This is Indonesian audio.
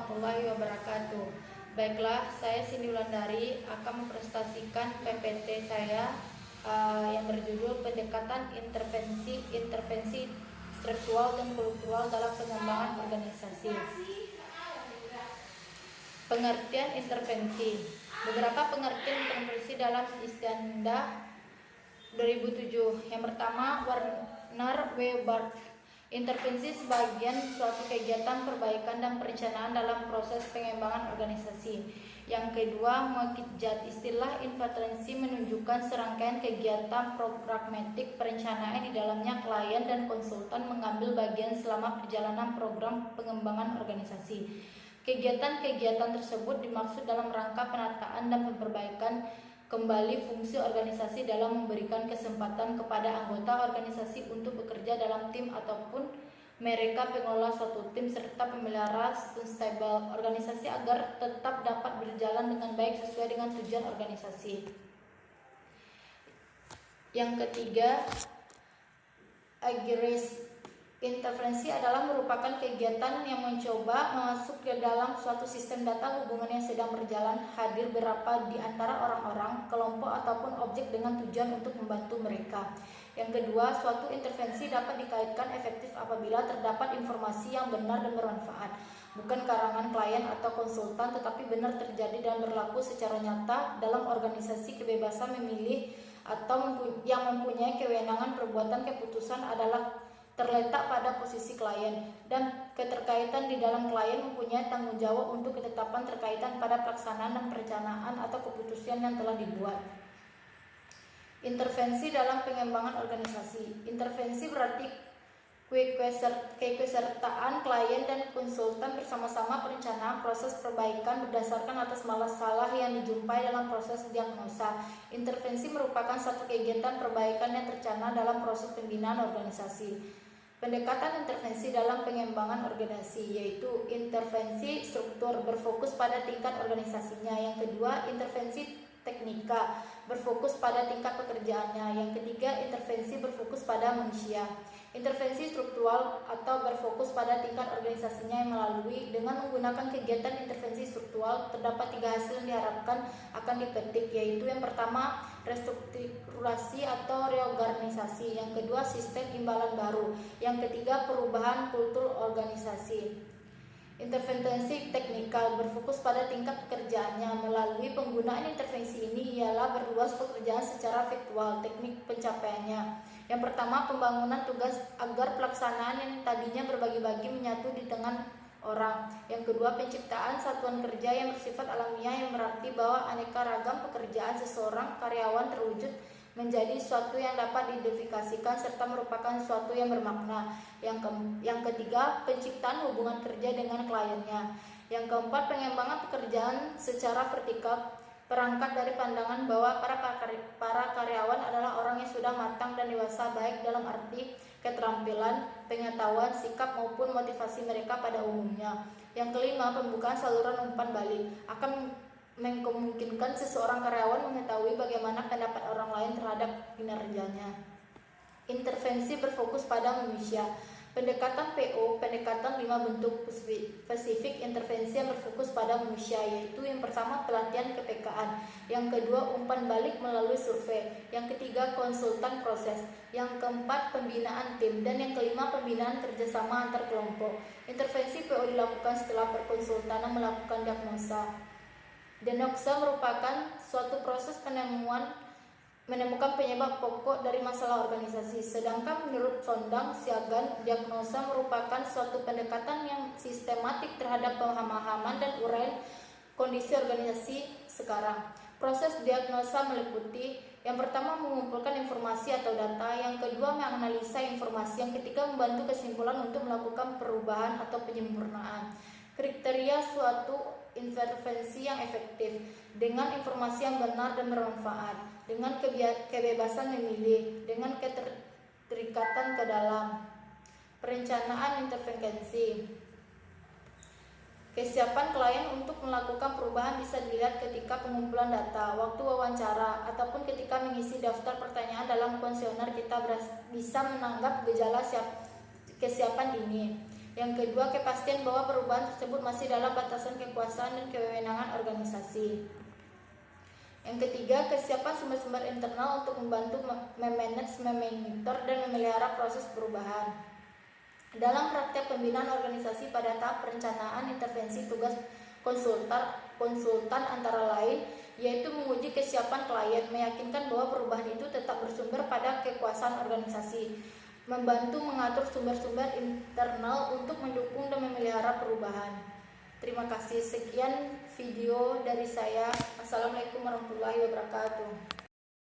warahmatullahi wabarakatuh. Baiklah, saya Cindy Wulandari akan mempresentasikan PPT saya yang berjudul Pendekatan Intervensi Struktural dan Kultural dalam Pengembangan Organisasi. Pengertian intervensi. Beberapa pengertian intervensi dalam Istiandah 2007. Yang pertama, Werner W. Barth. Intervensi sebagian suatu kegiatan perbaikan dan perencanaan dalam proses pengembangan organisasi. Yang kedua, Mokitjad. Istilah intervensi menunjukkan serangkaian kegiatan pragmatik perencanaan di dalamnya klien dan konsultan mengambil bagian selama perjalanan program pengembangan organisasi. Kegiatan-kegiatan tersebut dimaksud dalam rangka penataan dan perbaikan kembali fungsi organisasi dalam memberikan kesempatan kepada anggota organisasi untuk bekerja dalam tim ataupun mereka pengelola suatu tim serta pemelihara stable organisasi agar tetap dapat berjalan dengan baik sesuai dengan tujuan organisasi. Yang ketiga, aggregate. Intervensi adalah merupakan kegiatan yang mencoba masuk ke dalam suatu sistem data hubungan yang sedang berjalan, hadir berapa di antara orang-orang, kelompok ataupun objek dengan tujuan untuk membantu mereka. Yang kedua, suatu intervensi dapat dikaitkan efektif apabila terdapat informasi yang benar dan bermanfaat, bukan karangan klien atau konsultan, tetapi benar terjadi dan berlaku secara nyata dalam organisasi. Kebebasan memilih atau yang mempunyai kewenangan perbuatan keputusan adalah terletak pada posisi klien, dan keterkaitan di dalam klien mempunyai tanggung jawab untuk ketetapan terkaitan pada pelaksanaan dan perencanaan atau keputusan yang telah dibuat. Intervensi dalam pengembangan organisasi. Intervensi berarti keikutsertaan klien dan konsultan bersama-sama perencanaan proses perbaikan berdasarkan atas masalah yang dijumpai dalam proses diagnosa. Intervensi merupakan satu kegiatan perbaikan yang tercanang dalam proses pembinaan organisasi. Pendekatan intervensi dalam pengembangan organisasi, yaitu intervensi struktur berfokus pada tingkat organisasinya. Yang kedua, intervensi teknika berfokus pada tingkat pekerjaannya. Yang ketiga, intervensi berfokus pada manusia. Intervensi struktural atau berfokus pada tingkat organisasinya yang melalui dengan menggunakan kegiatan intervensi struktural terdapat 3 hasil yang diharapkan akan dipetik, yaitu yang pertama, restrukturasi atau reorganisasi. Yang kedua, sistem imbalan baru. Yang ketiga, perubahan kultur organisasi. Intervensi teknikal berfokus pada tingkat pekerjaannya. Melalui penggunaan intervensi ini ialah berluas pekerjaan secara faktual, teknik pencapaiannya. Yang pertama, pembangunan tugas agar pelaksanaan yang tadinya berbagi-bagi menyatu di tangan orang. Yang kedua, penciptaan satuan kerja yang bersifat alamiah, yang berarti bahwa aneka ragam pekerjaan seseorang karyawan terwujud menjadi suatu yang dapat diidentifikasikan serta merupakan suatu yang bermakna. Yang ketiga, penciptaan hubungan kerja dengan kliennya. Yang keempat, pengembangan pekerjaan secara vertikal, perangkat dari pandangan bahwa para karyawan adalah orang yang sudah matang dan dewasa, baik dalam arti keterampilan, pengetahuan, sikap maupun motivasi mereka pada umumnya. Yang kelima, pembukaan saluran umpan balik akan memungkinkan seseorang karyawan mengetahui bagaimana pendapat orang lain terhadap kinerjanya. Intervensi berfokus pada manusia. Pendekatan PO, pendekatan 5 bentuk spesifik intervensi yang berfokus pada manusia, yaitu yang pertama, pelatihan kepekaan. Yang kedua, umpan balik melalui survei. Yang ketiga, konsultan proses. Yang keempat, pembinaan tim. Dan yang kelima, pembinaan kerjasama antar kelompok. Intervensi PO dilakukan setelah perkonsultanan melakukan diagnosa. Diagnosa merupakan suatu proses menemukan penyebab pokok dari masalah organisasi. Sedangkan menurut Sondang Siagan, diagnosa merupakan suatu pendekatan yang sistematik terhadap pemahaman dan uraian kondisi organisasi sekarang. Proses diagnosa meliputi yang pertama, mengumpulkan informasi atau data. Yang kedua, menganalisa informasi. Yang ketiga, membantu kesimpulan untuk melakukan perubahan atau penyempurnaan. Kriteria suatu intervensi yang efektif dengan informasi yang benar dan bermanfaat, dengan kebebasan memilih, dengan keterikatan ke dalam perencanaan intervensi. Kesiapan klien untuk melakukan perubahan bisa dilihat ketika pengumpulan data, waktu wawancara, ataupun ketika mengisi daftar pertanyaan dalam kuesioner. Kita bisa menanggap gejala kesiapan ini. Yang kedua, kepastian bahwa perubahan tersebut masih dalam batasan kekuasaan dan kewenangan organisasi. Yang ketiga, kesiapan sumber-sumber internal untuk membantu memanage, memonitor, dan memelihara proses perubahan. Dalam praktek pembinaan organisasi pada tahap perencanaan, intervensi tugas konsultan antara lain yaitu menguji kesiapan klien, meyakinkan bahwa perubahan itu tetap bersumber pada kekuasaan organisasi, membantu mengatur sumber-sumber internal untuk mendukung dan memelihara perubahan. Terima kasih. Sekian video dari saya. Assalamualaikum warahmatullahi wabarakatuh.